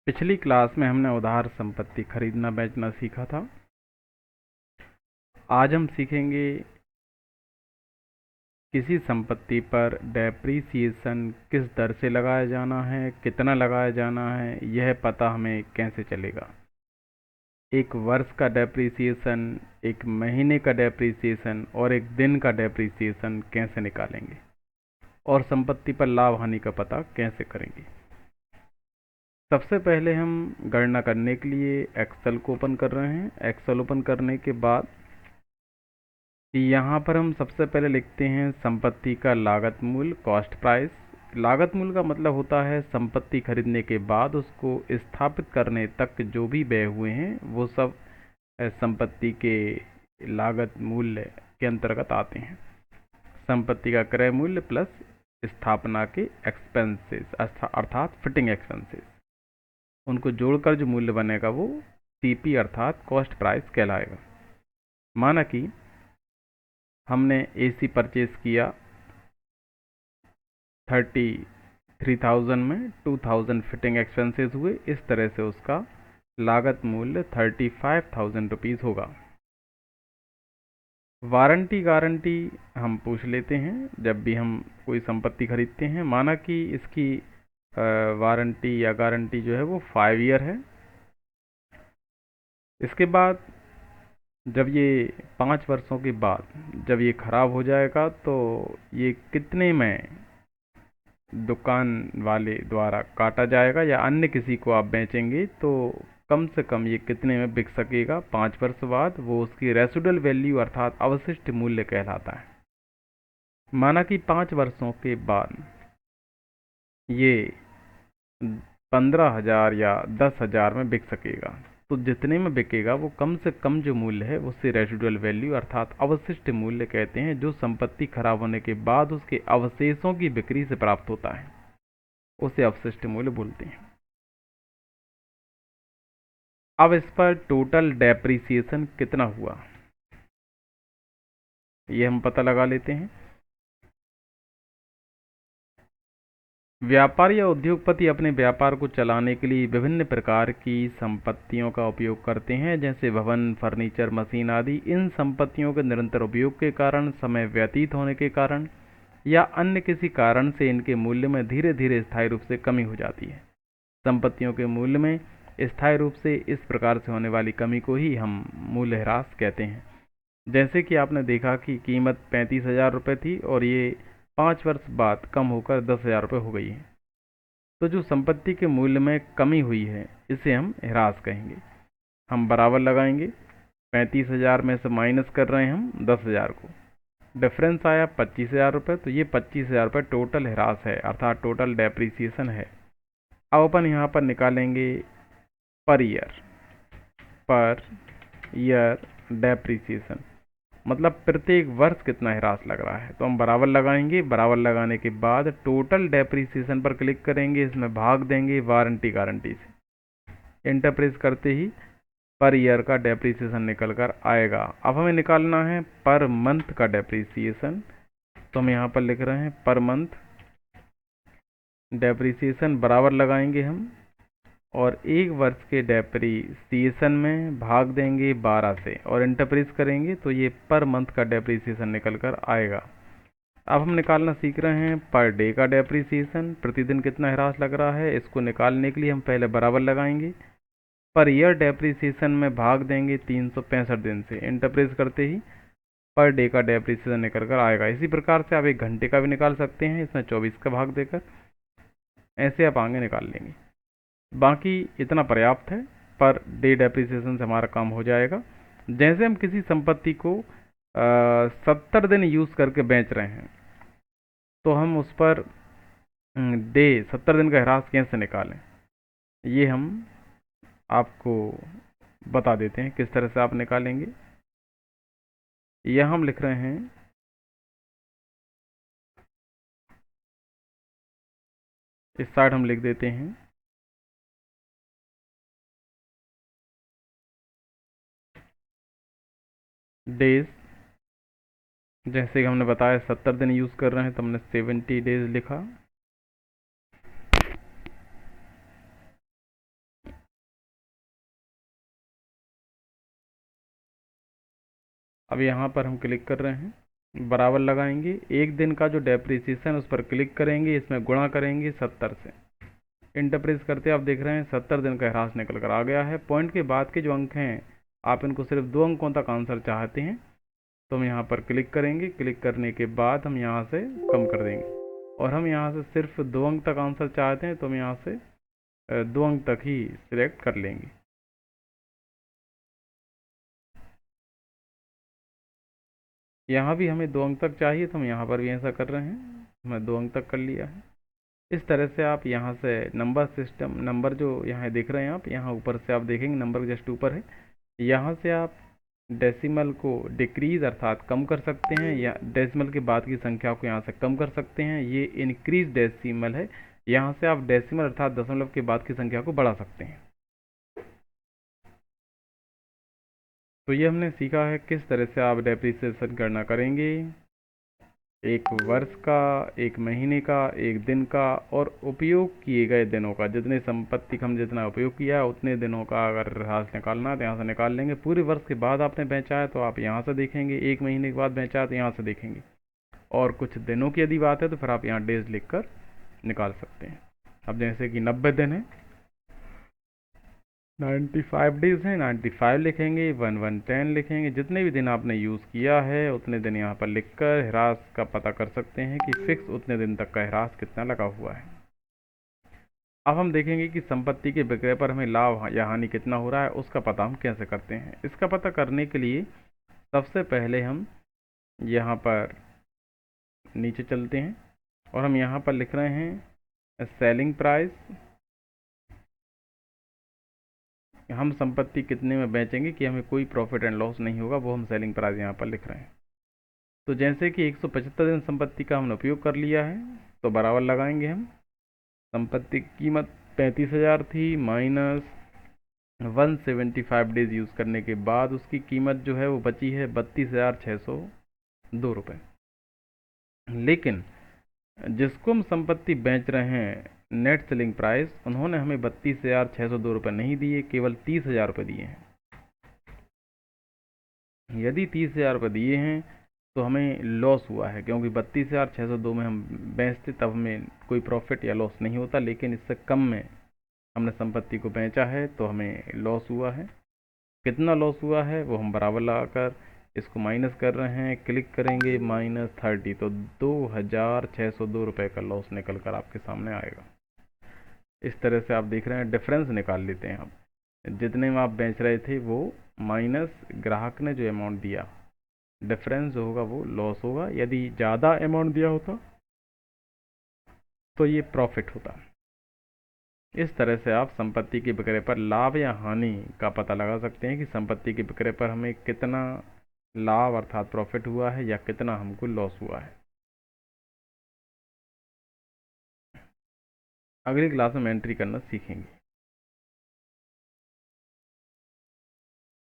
पिछली क्लास में हमने उधार संपत्ति खरीदना बेचना सीखा था। आज हम सीखेंगे किसी संपत्ति पर डेप्रीसिएशन किस दर से लगाया जाना है, कितना लगाया जाना है, यह पता हमें कैसे चलेगा। एक वर्ष का डेप्रीसिएशन, एक महीने का डेप्रीसिएशन और एक दिन का डेप्रीसिएशन कैसे निकालेंगे और संपत्ति पर लाभ हानि का पता कैसे करेंगे। सबसे पहले हम गणना करने के लिए एक्सेल को ओपन कर रहे हैं। एक्सेल ओपन करने के बाद यहाँ पर हम सबसे पहले लिखते हैं संपत्ति का लागत मूल्य, कॉस्ट प्राइस। लागत मूल्य का मतलब होता है संपत्ति खरीदने के बाद उसको स्थापित करने तक जो भी व्यय हुए हैं वो सब संपत्ति के लागत मूल्य के अंतर्गत आते हैं। संपत्ति का क्रय मूल्य प्लस स्थापना के एक्सपेंसेस अर्थात फिटिंग एक्सपेंसेस, उनको जोड़कर जो मूल्य बनेगा वो सीपी अर्थात कॉस्ट प्राइस कहलाएगा। माना कि हमने एसी परचेज किया 33,000 में, 2,000 फिटिंग एक्सपेंसेस हुए, इस तरह से उसका लागत मूल्य 35,000 रुपीज़ होगा। वारंटी गारंटी हम पूछ लेते हैं जब भी हम कोई संपत्ति खरीदते हैं। माना कि इसकी वारंटी या गारंटी जो है वो 5 ईयर है। इसके बाद जब ये 5 वर्षों के बाद जब ये ख़राब हो जाएगा तो ये कितने में दुकान वाले द्वारा काटा जाएगा या अन्य किसी को आप बेचेंगे तो कम से कम ये कितने में बिक सकेगा 5 वर्ष बाद, वो उसकी रेसिडुअल वैल्यू अर्थात अवशिष्ट मूल्य कहलाता है। माना कि 5 वर्षों के बाद ये 15,000 या 10,000 में बिक सकेगा, तो जितने में बिकेगा वो कम से कम जो मूल्य है उससे रेसिडुअल वैल्यू अर्थात अवशिष्ट मूल्य कहते हैं, जो संपत्ति खराब होने के बाद उसके अवशेषों की बिक्री से प्राप्त होता है, उसे अवशिष्ट मूल्य बोलते हैं। अब इस पर टोटल डेप्रीसिएशन कितना हुआ ये हम पता लगा लेते हैं। व्यापारी या उद्योगपति अपने व्यापार को चलाने के लिए विभिन्न प्रकार की संपत्तियों का उपयोग करते हैं, जैसे भवन, फर्नीचर, मशीन आदि। इन संपत्तियों के निरंतर उपयोग के कारण, समय व्यतीत होने के कारण या अन्य किसी कारण से इनके मूल्य में धीरे धीरे स्थायी रूप से कमी हो जाती है। संपत्तियों के मूल्य में स्थायी रूप से इस प्रकार से होने वाली कमी को ही हम मूल्यह्रास कहते हैं। जैसे कि आपने देखा कि कीमत 35,000 रुपये थी और ये 5 वर्ष बाद कम होकर 10,000 रुपये हो गई है, तो जो संपत्ति के मूल्य में कमी हुई है इसे हम ह्रास कहेंगे। हम बराबर लगाएंगे, 35,000 में से माइनस कर रहे हैं हम 10,000 को, डिफरेंस आया 25,000 रुपये, तो ये 25,000 रुपये टोटल ह्रास है अर्थात टोटल डेप्रीसिएशन है। अब अपन यहाँ पर निकालेंगे पर ईयर डेप्रीसिएशन, मतलब प्रत्येक वर्ष कितना ह्रास लग रहा है। तो हम बराबर लगाएंगे, बराबर लगाने के बाद टोटल डेप्रीसिएशन पर क्लिक करेंगे, इसमें भाग देंगे वारंटी गारंटी से। एंटर प्रेस करते ही पर ईयर का डेप्रीसिएशन निकल कर आएगा। अब हमें निकालना है पर मंथ का डेप्रीसिएशन, तो हम यहाँ पर लिख रहे हैं पर मंथ डेप्रीसिएशन, बराबर लगाएंगे हम और एक वर्ष के डेप्रीसिएशन में भाग देंगे 12 से और एंटर प्रेस करेंगे तो ये पर मंथ का डेप्रीसिएशन निकल कर आएगा। अब हम निकालना सीख रहे हैं पर डे का डेप्रीसिएशन, प्रतिदिन कितना ह्रास लग रहा है। इसको निकालने के लिए हम पहले बराबर लगाएंगे, पर ईयर डेप्रीसिएशन में भाग देंगे 365 दिन से, एंटर प्रेस करते ही पर डे का डेप्रीसिएशन निकल कर आएगा। इसी प्रकार से आप एक घंटे का भी निकाल सकते हैं, इसमें 24 का भाग देकर, ऐसे आप आगे निकाल लेंगे। बाकी इतना पर्याप्त है, पर डे डेप्रीसिएशन से हमारा काम हो जाएगा। जैसे हम किसी संपत्ति को 70 दिन यूज़ करके बेच रहे हैं तो हम उस पर डे 70 दिन का ह्रास कैसे निकालें, ये हम आपको बता देते हैं किस तरह से आप निकालेंगे। यह हम लिख रहे हैं इस साइड हम लिख देते हैं डेज। जैसे कि हमने बताया 70 दिन यूज़ कर रहे हैं तो हमने 70 डेज लिखा। अब यहाँ पर हम क्लिक कर रहे हैं, बराबर लगाएंगे, एक दिन का जो डेप्रिसिएशन उस पर क्लिक करेंगे, इसमें गुणा करेंगे 70 से, इंटर प्रेस करते आप देख रहे हैं 70 दिन का ह्रास निकल कर आ गया है। पॉइंट के बाद के जो अंक हैं आप इनको सिर्फ 2 अंकों तक आंसर चाहते हैं तो हम यहाँ पर क्लिक करेंगे, क्लिक करने के बाद हम यहाँ से कम कर देंगे, और हम यहाँ से सिर्फ 2 अंक तक आंसर चाहते हैं तो हम यहाँ से 2 अंक तक ही सिलेक्ट कर लेंगे। यहाँ भी हमें 2 अंक तक चाहिए तो हम यहाँ पर भी ऐसा कर रहे हैं, हमने 2 अंक तक कर लिया है। इस तरह से आप यहाँ से नंबर सिस्टम, नंबर जो यहाँ देख रहे हैं आप, यहाँ ऊपर से आप देखेंगे नंबर जस्ट ऊपर है, यहाँ से आप डेसिमल को डिक्रीज अर्थात कम कर सकते हैं, या डेसिमल के बाद की संख्या को यहाँ से कम कर सकते हैं। ये इंक्रीज डेसिमल है, यहाँ से आप डेसिमल अर्थात दशमलव के बाद की संख्या को बढ़ा सकते हैं। तो ये हमने सीखा है किस तरह से आप डेप्रिसिएशन गणना करेंगे, एक वर्ष का, एक महीने का, एक दिन का, और उपयोग किए गए दिनों का, जितने संपत्ति का हम जितना उपयोग किया उतने दिनों का अगर ह्रास निकालना है तो यहाँ से निकाल लेंगे। पूरे वर्ष के बाद आपने बेचा है तो आप यहाँ से देखेंगे, एक महीने के बाद बेचा है तो यहाँ से देखेंगे, और कुछ दिनों की यदि बात है तो फिर आप यहाँ डेज लिख कर निकाल सकते हैं। अब जैसे कि 90 दिन है, 95 डेज हैं, 95 लिखेंगे, 1110 लिखेंगे, जितने भी दिन आपने यूज़ किया है उतने दिन यहाँ पर लिखकर ह्रास का पता कर सकते हैं कि फिक्स उतने दिन तक का ह्रास कितना लगा हुआ है। अब हम देखेंगे कि संपत्ति के विक्रय पर हमें लाभ या हानि कितना हो रहा है, उसका पता हम कैसे करते हैं। इसका पता करने के लिए सबसे पहले हम यहाँ पर नीचे चलते हैं और हम यहाँ पर लिख रहे हैं सेलिंग प्राइस, हम संपत्ति कितने में बेचेंगे कि हमें कोई प्रॉफिट एंड लॉस नहीं होगा, वो हम सेलिंग प्राइस यहाँ पर लिख रहे हैं। तो जैसे कि 175 दिन संपत्ति का हमने उपयोग कर लिया है तो बराबर लगाएंगे हम, संपत्ति की कीमत 35,000 थी माइनस 175 डेज यूज़ करने के बाद उसकी कीमत जो है वो बची है 32,602 रुपये। लेकिन जिसको हम संपत्ति बेच रहे हैं नेट सेलिंग प्राइस, उन्होंने हमें 32,602 रुपये नहीं दिए, केवल 30,000 रुपये दिए हैं। यदि 30,000 रुपये दिए हैं तो हमें लॉस हुआ है, क्योंकि 32,602 में हम बेचते तब हमें कोई प्रॉफिट या लॉस नहीं होता, लेकिन इससे कम में हमने संपत्ति को बेचा है तो हमें लॉस हुआ है। कितना लॉस हुआ है वो हम बराबर लगाकर इसको माइनस कर रहे हैं, क्लिक करेंगे -30, तो 2,602 रुपये का लॉस निकल कर आपके सामने आएगा। इस तरह से आप देख रहे हैं डिफरेंस निकाल लेते हैं आप, जितने में आप बेच रहे थे वो माइनस ग्राहक ने जो अमाउंट दिया, डिफरेंस जो होगा वो लॉस होगा। यदि ज़्यादा अमाउंट दिया होता तो ये प्रॉफिट होता। इस तरह से आप संपत्ति के विक्रय पर लाभ या हानि का पता लगा सकते हैं कि संपत्ति के विक्रय पर हमें कितना लाभ अर्थात प्रॉफिट हुआ है या कितना हमको लॉस हुआ है। अगली क्लास में एंट्री करना सीखेंगे।